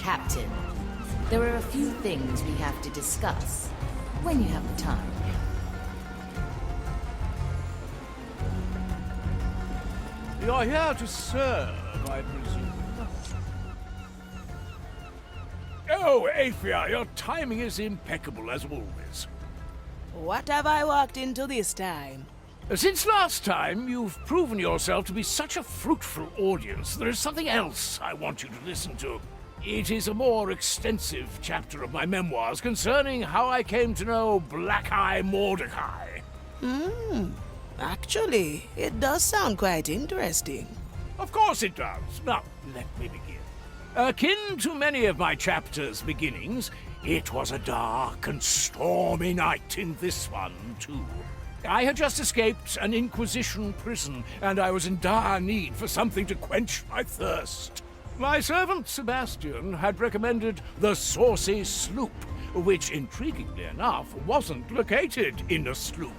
Captain, there are a few things we have to discuss when you have the time. You're here to serve, I presume. Oh, Aethia, your timing is impeccable as always. What have I walked into this time? Since last time, you've proven yourself to be such a fruitful audience. There is something else I want you to listen to. It is a more extensive chapter of my memoirs concerning how I came to know Black Eye Mordecai. Actually, it does sound quite interesting. Of course it does. Now, let me begin. Akin to many of my chapters' beginnings, it was a dark and stormy night in this one, too. I had just escaped an Inquisition prison, and I was in dire need for something to quench my thirst. My servant, Sebastian, had recommended the Saucy Sloop, which, intriguingly enough, wasn't located in a sloop.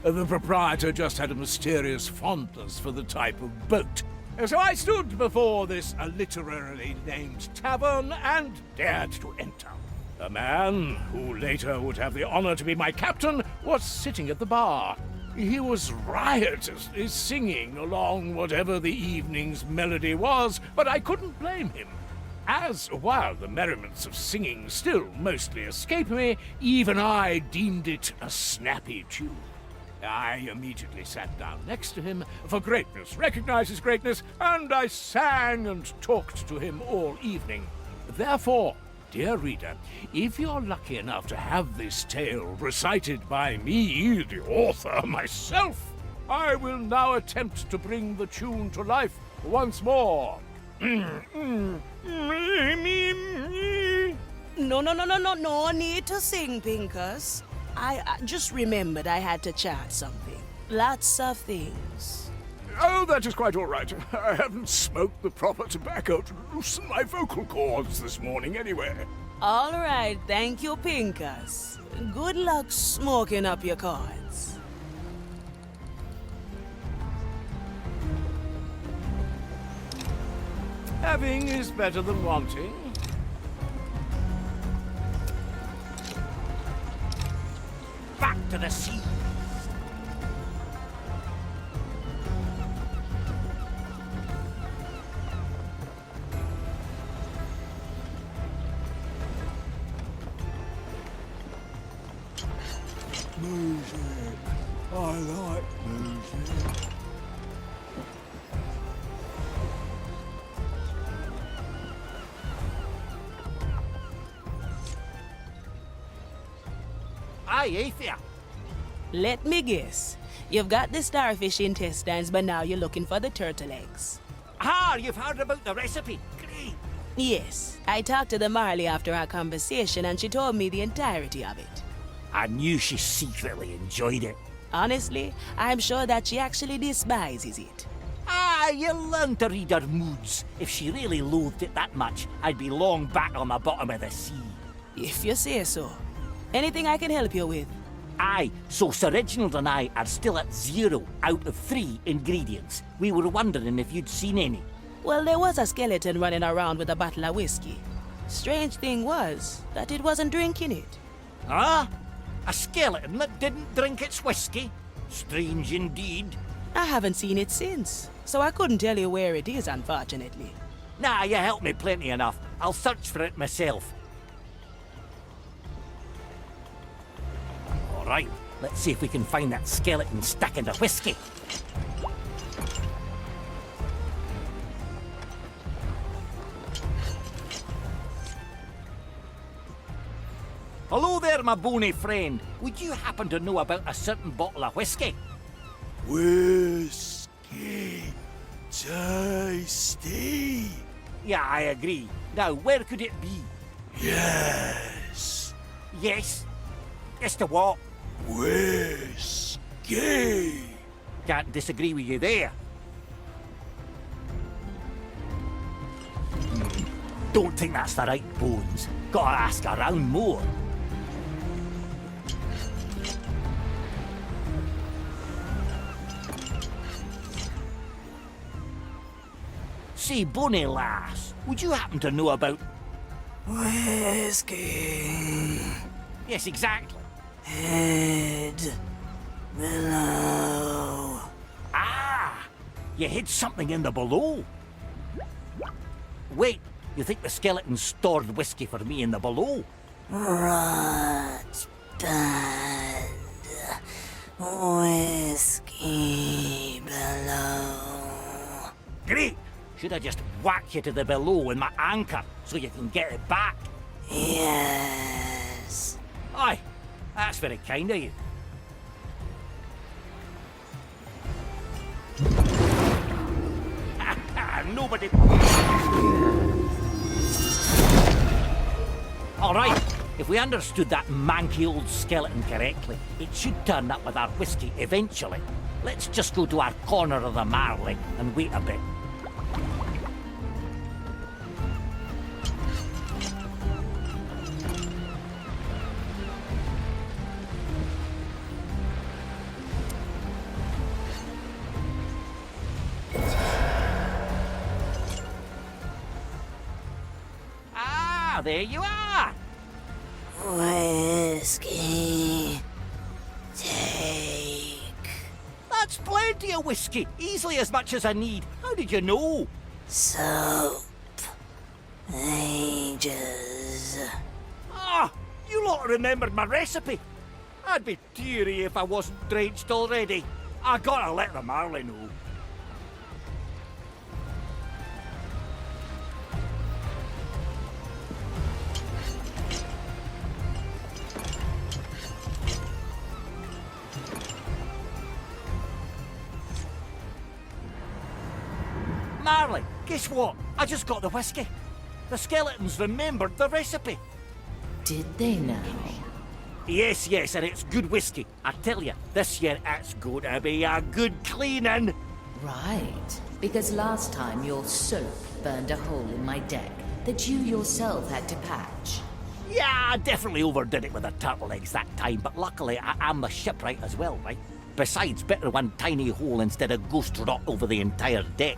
The proprietor just had a mysterious fondness for the type of boat. So I stood before this alliteratively named tavern and dared to enter. The man, who later would have the honor to be my captain, was sitting at the bar. He was riotously singing along whatever the evening's melody was, but I couldn't blame him. As, while the merriments of singing still mostly escape me, even I deemed it a snappy tune. I immediately sat down next to him, for greatness recognizes greatness, and I sang and talked to him all evening. Therefore, dear reader, if you're lucky enough to have this tale recited by me, the author myself, I will now attempt to bring the tune to life once more. No need to sing, Pincus. I just remembered I had to chant something. Lots of things. Oh, that is quite all right. I haven't smoked the proper tobacco to loosen my vocal cords this morning anyway. All right, thank you, Pincus. Good luck smoking up your cords. Having is better than wanting. Back to the sea. Music. I like music. Aye, Aethia. Let me guess. You've got the starfish intestines, but now you're looking for the turtle eggs. Ah, you've heard about the recipe. Great. Yes, I talked to the Marley after our conversation and she told me the entirety of it. I knew she secretly enjoyed it. Honestly, I'm sure that she actually despises it. Ah, you learn to read her moods. If she really loathed it that much, I'd be long back on the bottom of the sea. If you say so. Anything I can help you with? Aye, so Sir Reginald and I are still at 0 out of 3 ingredients. We were wondering if you'd seen any. Well, there was a skeleton running around with a bottle of whiskey. Strange thing was that it wasn't drinking it. Ah? A skeleton that didn't drink its whiskey? Strange indeed. I haven't seen it since, so I couldn't tell you where it is, unfortunately. Nah, you helped me plenty enough. I'll search for it myself. All right, let's see if we can find that skeleton stuck in the whiskey. Hello there, my bony friend. Would you happen to know about a certain bottle of whiskey? Whiskey. Tasty. Yeah, I agree. Now, where could it be? Yes. Yes? Yes to what? Whiskey. Can't disagree with you there. Don't think that's the right bones. Gotta ask around more. Say, bonny lass, would you happen to know about... Whiskey. Yes, exactly. Head below. Ah! You hid something in the below. Wait, you think the skeleton stored whiskey for me in the below? Rot bad. Whiskey below. Great! Should I just whack you to the below with my anchor so you can get it back? Yes. Aye, that's very kind of you. Nobody... All right, if we understood that manky old skeleton correctly, it should turn up with our whiskey eventually. Let's just go to our corner of the Marley and wait a bit. Ah, there you are! Whiskey. Take. That's plenty of whiskey, easily as much as I need. How did you know? Soap. Ages. Ah, you lot remembered my recipe. I'd be teary if I wasn't drenched already. I gotta let the Marley know. Marley, guess what? I just got the whiskey. The skeletons remembered the recipe. Did they now? Yes, and it's good whiskey. I tell you, this year it's going to be a good cleaning. Right. Because last time your soap burned a hole in my deck that you yourself had to patch. Yeah, I definitely overdid it with the turtle eggs that time, but luckily I am the shipwright as well, right? Besides, better one tiny hole instead of ghost rot over the entire deck.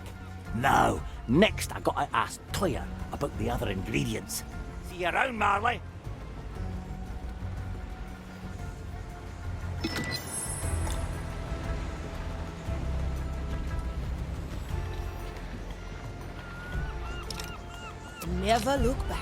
Now, next I gotta ask Toya about the other ingredients. See you around, Marley. Never look back.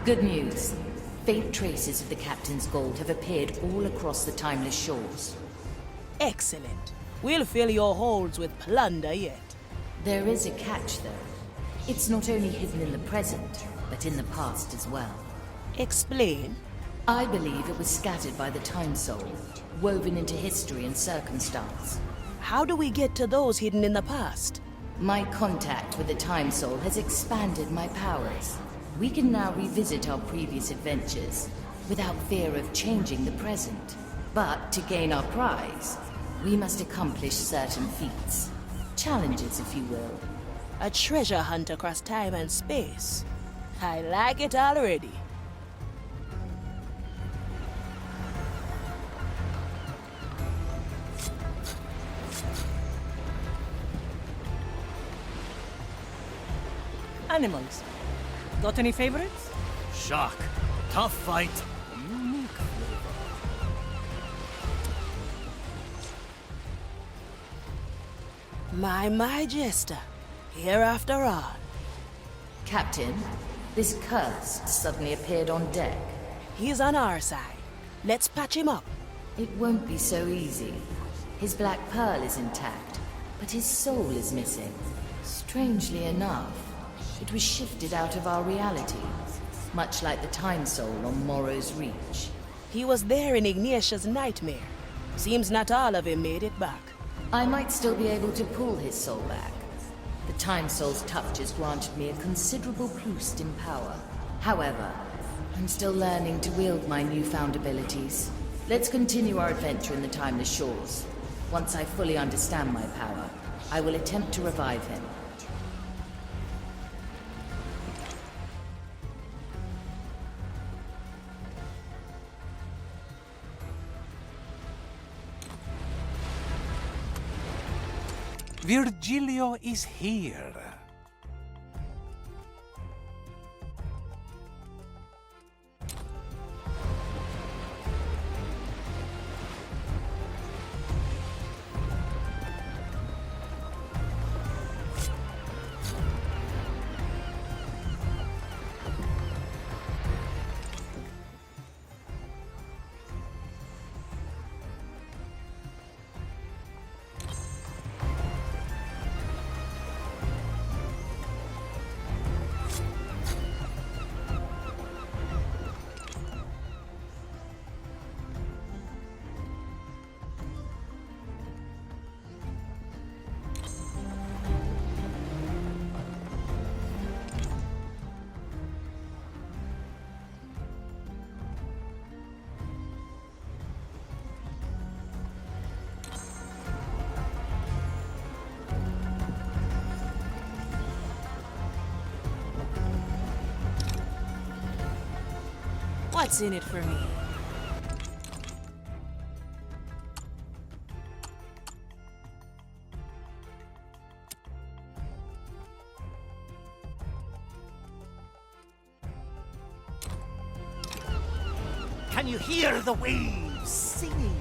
Good news. Faint traces of the captain's gold have appeared all across the timeless shores. Excellent. We'll fill your holds with plunder yet. There is a catch, though. It's not only hidden in the present, but in the past as well. Explain. I believe it was scattered by the Time Soul, woven into history and circumstance. How do we get to those hidden in the past? My contact with the Time Soul has expanded my powers. We can now revisit our previous adventures without fear of changing the present. But to gain our prize, we must accomplish certain feats. Challenges, if you will. A treasure hunt across time and space. I like it already. Animals. Got any favorites? Shock. Tough fight. Unique flavor. My Jester. Here after all. Captain, this cursed suddenly appeared on deck. He's on our side. Let's patch him up. It won't be so easy. His black pearl is intact, but his soul is missing. Strangely enough, it was shifted out of our reality, much like the Time Soul on Morrow's Reach. He was there in Ignatius' nightmare. Seems not all of him made it back. I might still be able to pull his soul back. The Time Soul's touch has granted me a considerable boost in power. However, I'm still learning to wield my newfound abilities. Let's continue our adventure in the Timeless Shores. Once I fully understand my power, I will attempt to revive him. Virgilio is here. What's in it for me? Can you hear the waves singing?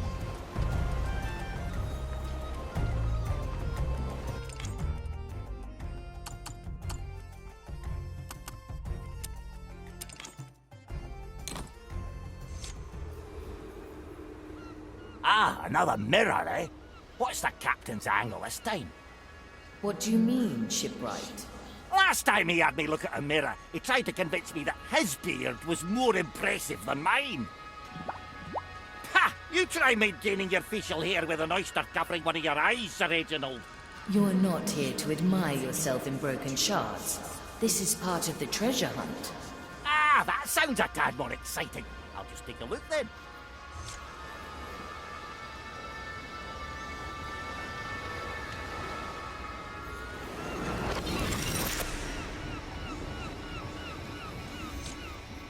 Ah, another mirror, eh? What's the captain's angle this time? What do you mean, shipwright? Last time he had me look at a mirror, he tried to convince me that his beard was more impressive than mine. Ha! You try maintaining your facial hair with an oyster covering one of your eyes, Sir Reginald. You're not here to admire yourself in broken shards. This is part of the treasure hunt. Ah, that sounds a tad more exciting. I'll just take a look then.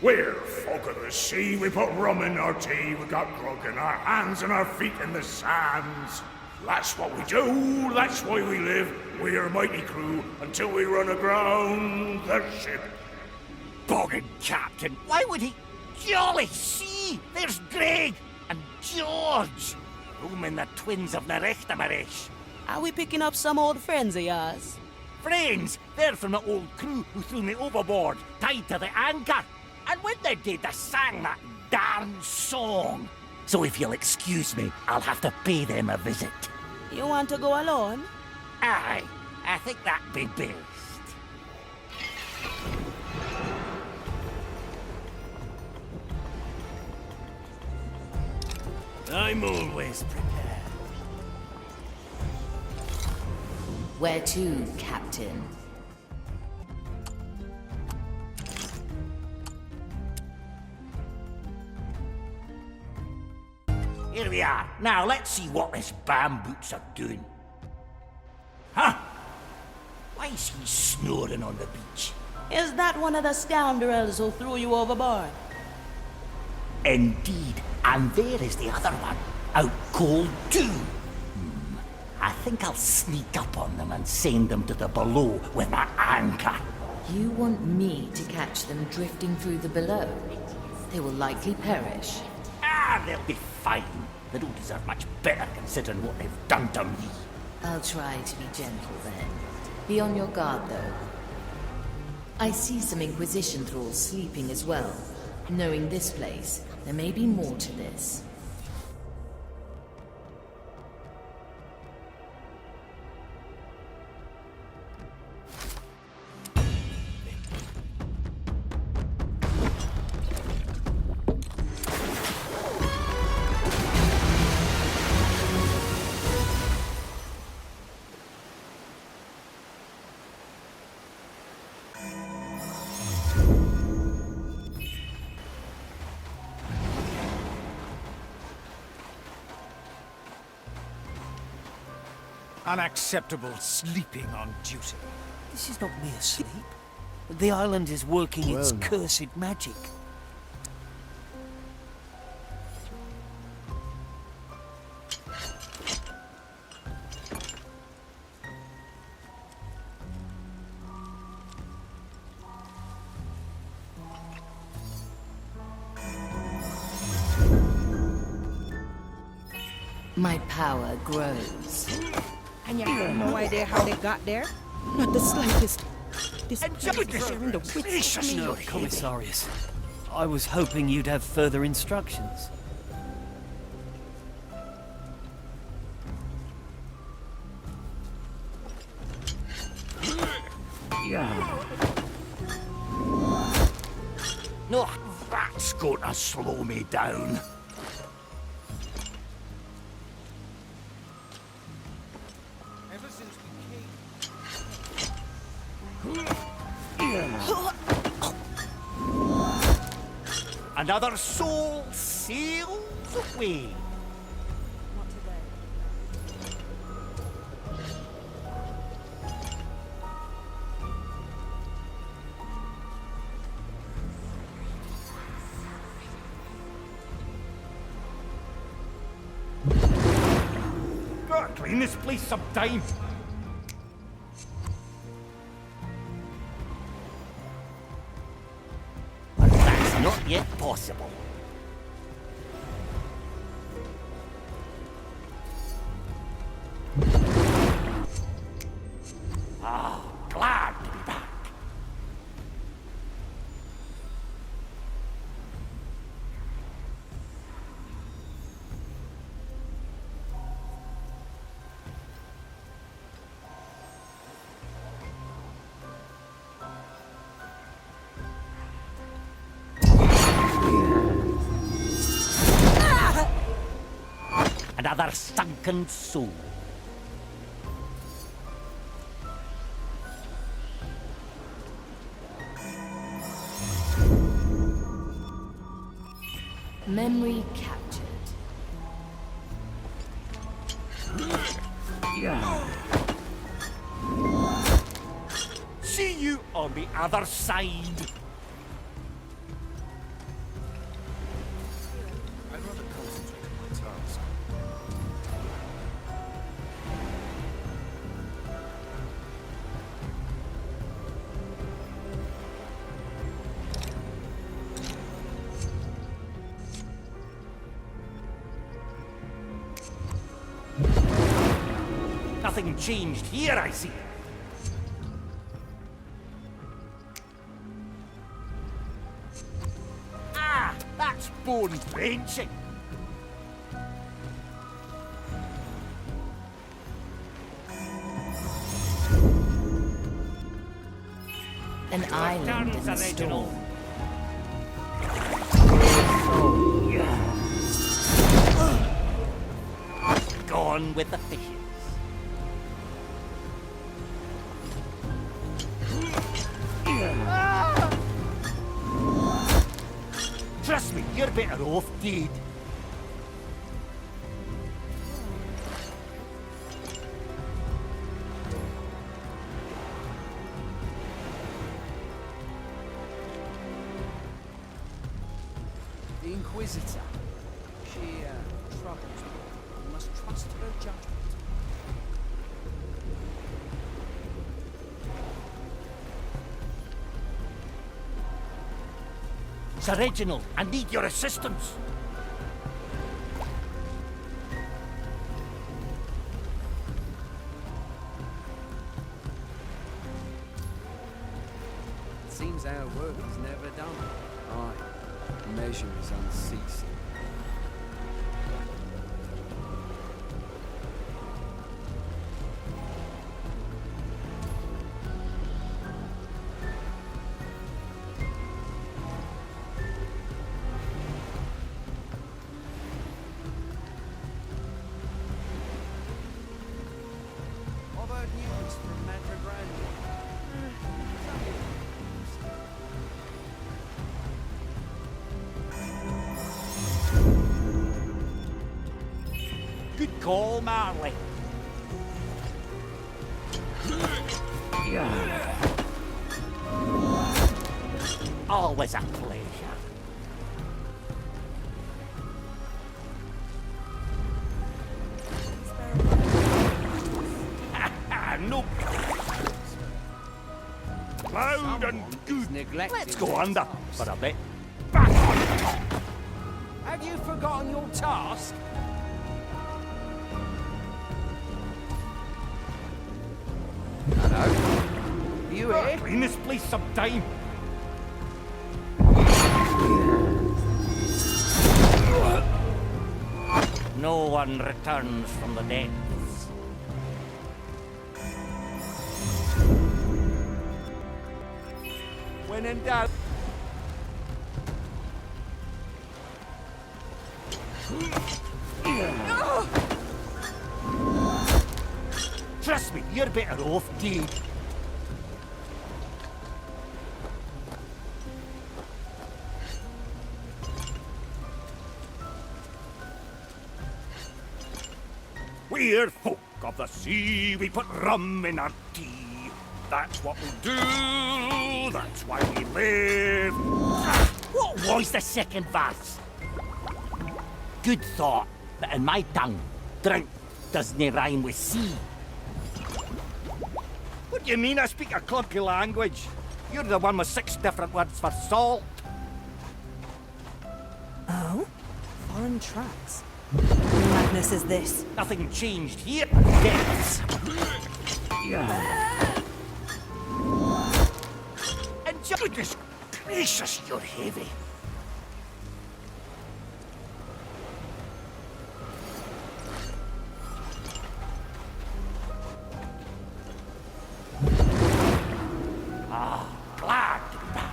We're folk of the sea, we put rum in our tea, we got grog in our hands and our feet in the sands. That's what we do, that's why we live. We're a mighty crew until we run aground the ship. Boggin' captain, why would he? Jolly see! There's Greg and George! Roaming the twins of Nerechtamarish. Are we picking up some old friends of yours? Friends, they're from the old crew who threw me overboard, tied to the anchor. And when they did, they sang that darn song. So if you'll excuse me, I'll have to pay them a visit. You want to go alone? Aye, I think that'd be best. I'm always prepared. Where to, Captain? Here we are. Now let's see what this bamboots are doing. Huh? Why is he snoring on the beach? Is that one of the scoundrels who threw you overboard? Indeed. And there is the other one. Out cold too. I think I'll sneak up on them and send them to the below with my anchor. You want me to catch them drifting through the below? They will likely perish. Ah, they'll be fine. They don't deserve much better considering what they've done to me. I'll try to be gentle then. Be on your guard, though. I see some Inquisition thralls sleeping as well. Knowing this place, there may be more to this. Unacceptable sleeping on duty. This is not mere sleep. The island is working its cursed magic. My power grows. And you have no idea how they got there? Not the slightest. This place is sharing the wits of me. No, Commissarius. I was hoping you'd have further instructions. No, that's going to slow me down. Ever since Another soul sails away. Gotta clean this place sometime. But that's not yet possible. Ah, glad to be back. Another sunken soul. Memory captured. See you on the other side. I'd rather concentrate on my task. Nothing changed here, I see. Ah, that's bone wrenching. An island in a storm. Gone with the fishes. Trust me, you're better off dead. The Inquisitor. She troubles me. You must trust her judgment. Sir Reginald, I need your assistance. It seems our work is never done. Aye, measure is unceasing. I've heard news from Madrid Good call, Marley. Always a pleasure. No. Loud and good. Let's go under for a bit. Back on top. Have you forgotten your task? you, eh? Clean this place sometime. No one returns from the depths. When in doubt. Trust me, you're better off dead. We're folk of the sea, we put rum in our tea. That's what we do, that's why we live. What was the second verse? Good thought, but in my tongue, drink doesn't rhyme with sea. What do you mean I speak a clunky language? You're the one with 6 different words for salt. Oh? Foreign tracks. What madness is this? Nothing changed here. Depths. And goodness gracious, you're heavy. Glad to be back.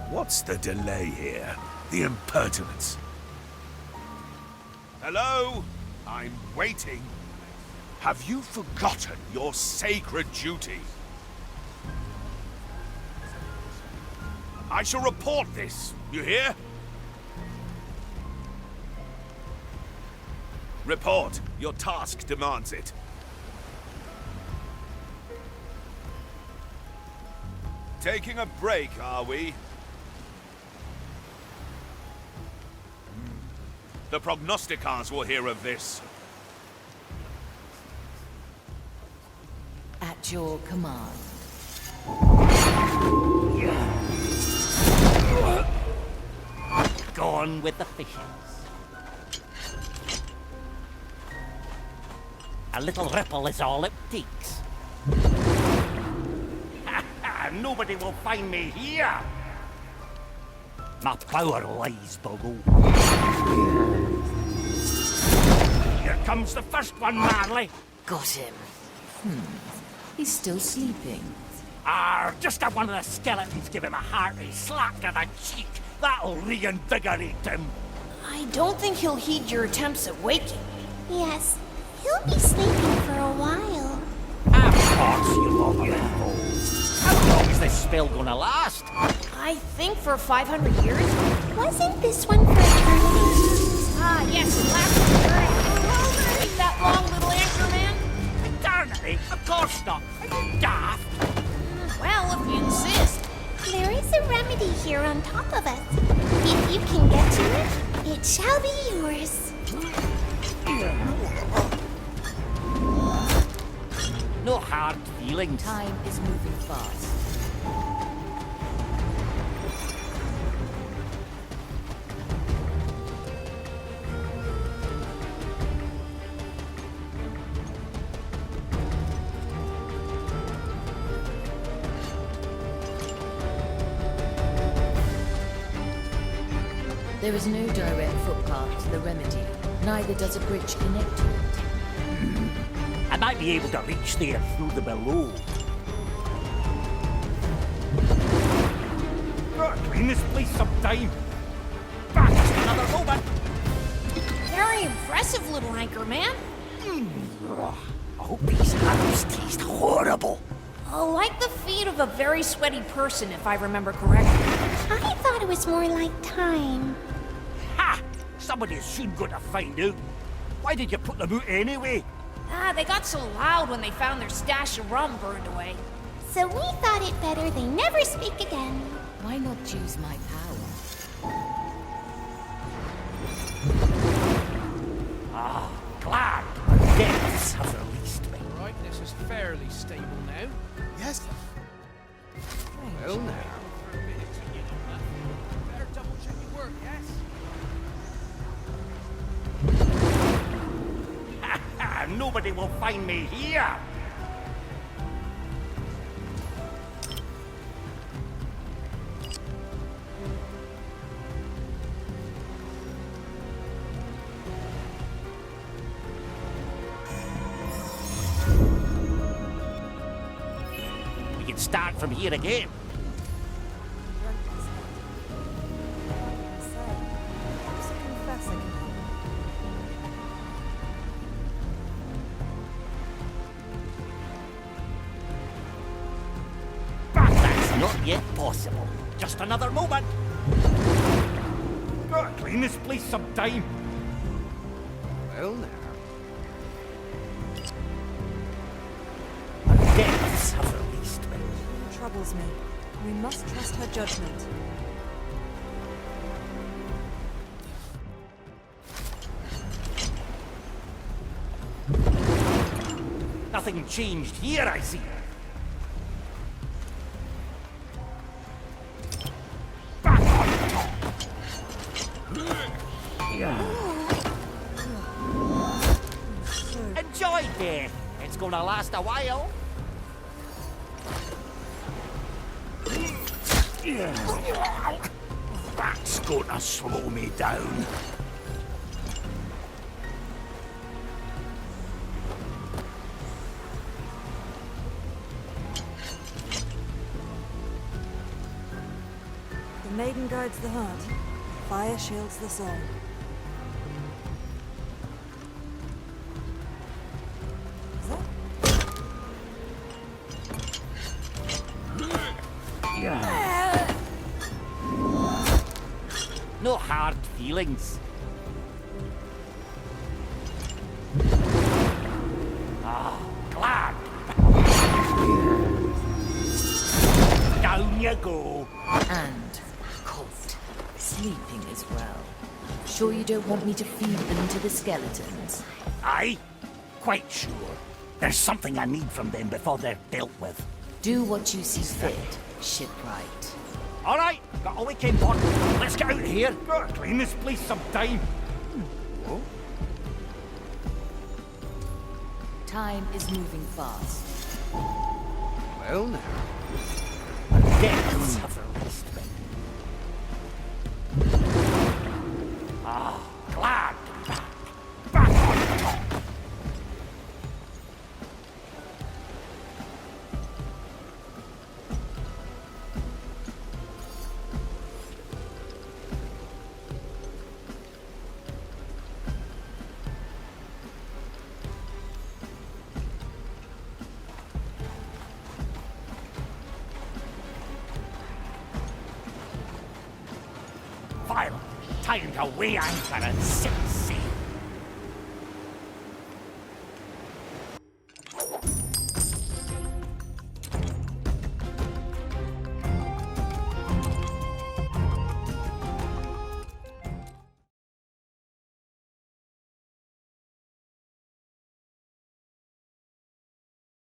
What's the delay here? The impertinence. Hello? I'm waiting. Have you forgotten your sacred duty? I shall report this, you hear? Report. Your task demands it. Taking a break, are we? The prognosticars will hear of this. At your command. Gone with the fishes. A little ripple is all it takes. Nobody will find me here. My power lies below. Here comes the first one, Marley. Got him. He's still sleeping. Just have one of the skeletons give him a hearty slap to the cheek. That'll reinvigorate him. I don't think he'll heed your attempts at waking. Yes, he'll be sleeping for a while. Of course you love him. How long is this spell gonna last? I think for 500 years. Wasn't this one for eternity? Ah, yes, it lasts eternity. Ain't that long, little anchor man? Eternity? Of course not. Are you daft? Well, if you insist. There is a remedy here on top of us. If you can get to it, it shall be yours. No hard feelings. Time is moving fast. There is no direct footpath to the remedy. Neither does a bridge connect to it. I might be able to reach there through the below. Clean this place sometime. Back just another moment. Very impressive, little anchor man. I hope these hands taste horrible. Like the feet of a very sweaty person, if I remember correctly. I thought it was more like time. Ha! Somebody's soon going to find out. Why did you put them out anyway? They got so loud when they found their stash of rum burned away. So we thought it better they never speak again. Why not use my power? Glad depths have released me. Right, this is fairly stable now. Yes. Well, now. Better double check your work, yes? and nobody will find me here. We can start from here again. Not yet possible. Just another moment. Gotta clean this place sometime. Well now. Depths have released me. She troubles me. We must trust her judgment. Nothing changed here, I see. Back on top. Enjoy death. It's gonna last a while. That's gonna slow me down. The maiden guides the heart. Fire shields the soul. Is that? No hard feelings. Ah, glad. Down you go. And cold. Sleeping as well. Sure you don't want me to feed them to the skeletons? Aye, quite sure. There's something I need from them before they're dealt with. Do what you see fit, shipwright. All right, got all we came for. Let's get out of here. Gotta clean this place sometime. Oh. Time is moving fast. Well now. Depths have released me. Ah, glad to be back. Back on top. Fire, time to weigh anchor and sit